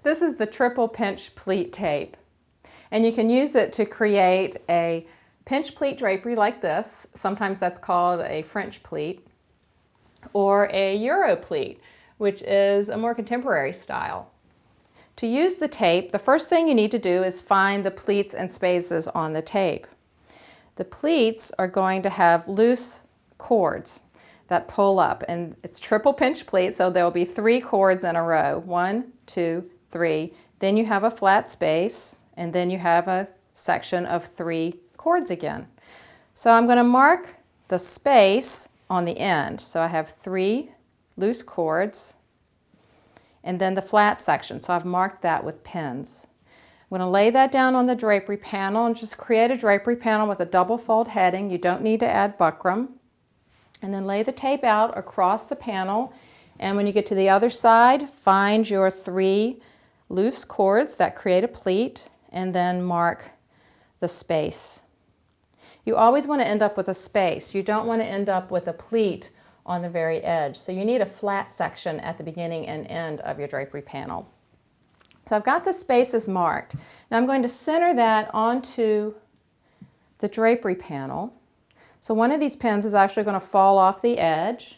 This is the Triple Pinch Pleat tape, and you can use it to create a pinch pleat drapery like this. Sometimes that's called a French pleat, or a Euro pleat, which is a more contemporary style. To use the tape, the first thing you need to do is find the pleats and spaces on the tape. The pleats are going to have loose cords that pull up, and it's triple pinch pleat, so there will be 3 cords in a row. 1, 2, 3. Then you have a flat space, and then you have a section of 3 cords again. So I'm going to mark the space on the end. So I have 3 loose cords, and then the flat section. So I've marked that with pins. I'm going to lay that down on the drapery panel and just create a drapery panel with a double fold heading. You don't need to add buckram. And then lay the tape out across the panel, and when you get to the other side, find your 3 loose cords that create a pleat, and then mark the space. You always want to end up with a space. You don't want to end up with a pleat on the very edge. So you need a flat section at the beginning and end of your drapery panel. So I've got the spaces marked. Now I'm going to center that onto the drapery panel. So one of these pins is actually going to fall off the edge.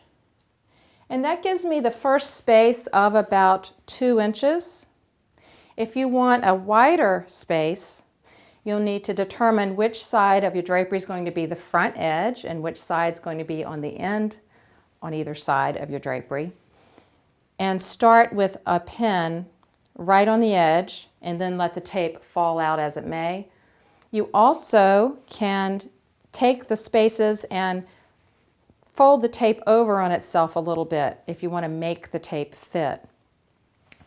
And that gives me the first space of about 2 inches. If you want a wider space, you'll need to determine which side of your drapery is going to be the front edge and which side is going to be on the end on either side of your drapery. And start with a pin right on the edge and then let the tape fall out as it may. You also can take the spaces and fold the tape over on itself a little bit if you want to make the tape fit.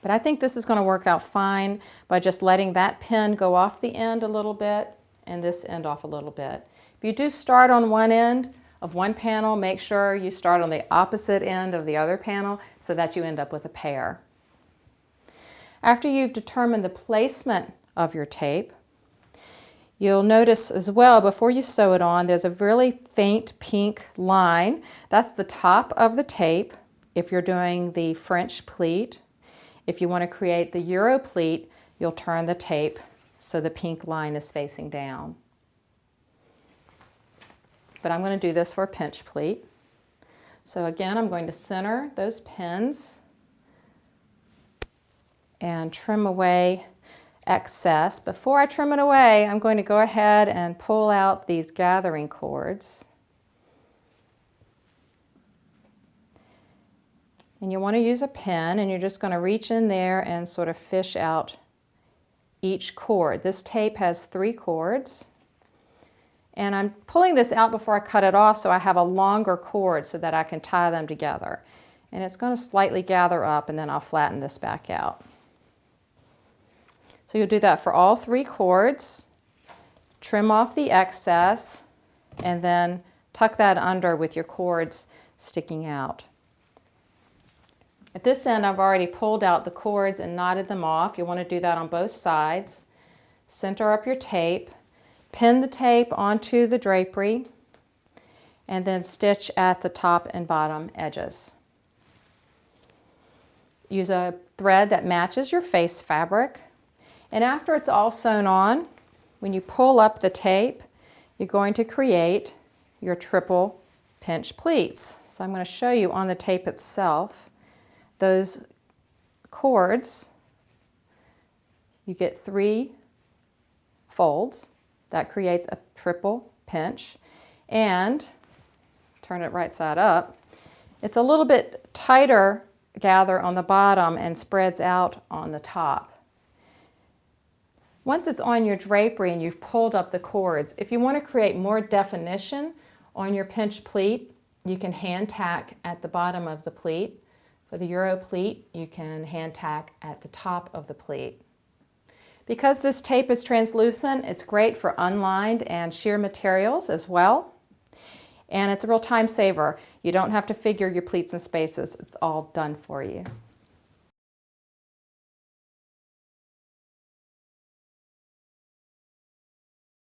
But I think this is going to work out fine by just letting that pin go off the end a little bit and this end off a little bit. If you do start on one end of one panel, make sure you start on the opposite end of the other panel so that you end up with a pair. After you've determined the placement of your tape, you'll notice as well, before you sew it on, there's a really faint pink line. That's the top of the tape if you're doing the French pleat. If you want to create the Euro pleat, you'll turn the tape so the pink line is facing down. But I'm going to do this for a pinch pleat. So again, I'm going to center those pins and trim away excess. Before I trim it away, I'm going to go ahead and pull out these gathering cords. And you want to use a pin, and you're just going to reach in there and sort of fish out each cord. This tape has 3 cords. And I'm pulling this out before I cut it off so I have a longer cord so that I can tie them together. And it's going to slightly gather up, and then I'll flatten this back out. So you'll do that for all 3 cords, trim off the excess, and then tuck that under with your cords sticking out. At this end, I've already pulled out the cords and knotted them off. You'll want to do that on both sides. Center up your tape, pin the tape onto the drapery, and then stitch at the top and bottom edges. Use a thread that matches your face fabric. And after it's all sewn on, when you pull up the tape, you're going to create your triple pinch pleats. So I'm going to show you on the tape itself. Those cords, you get 3 folds. That creates a triple pinch. And, turn it right side up, it's a little bit tighter gather on the bottom and spreads out on the top. Once it's on your drapery and you've pulled up the cords, if you want to create more definition on your pinch pleat, you can hand tack at the bottom of the pleat. For the Euro pleat, you can hand tack at the top of the pleat. Because this tape is translucent, it's great for unlined and sheer materials as well. And it's a real time saver. You don't have to figure your pleats and spaces. It's all done for you.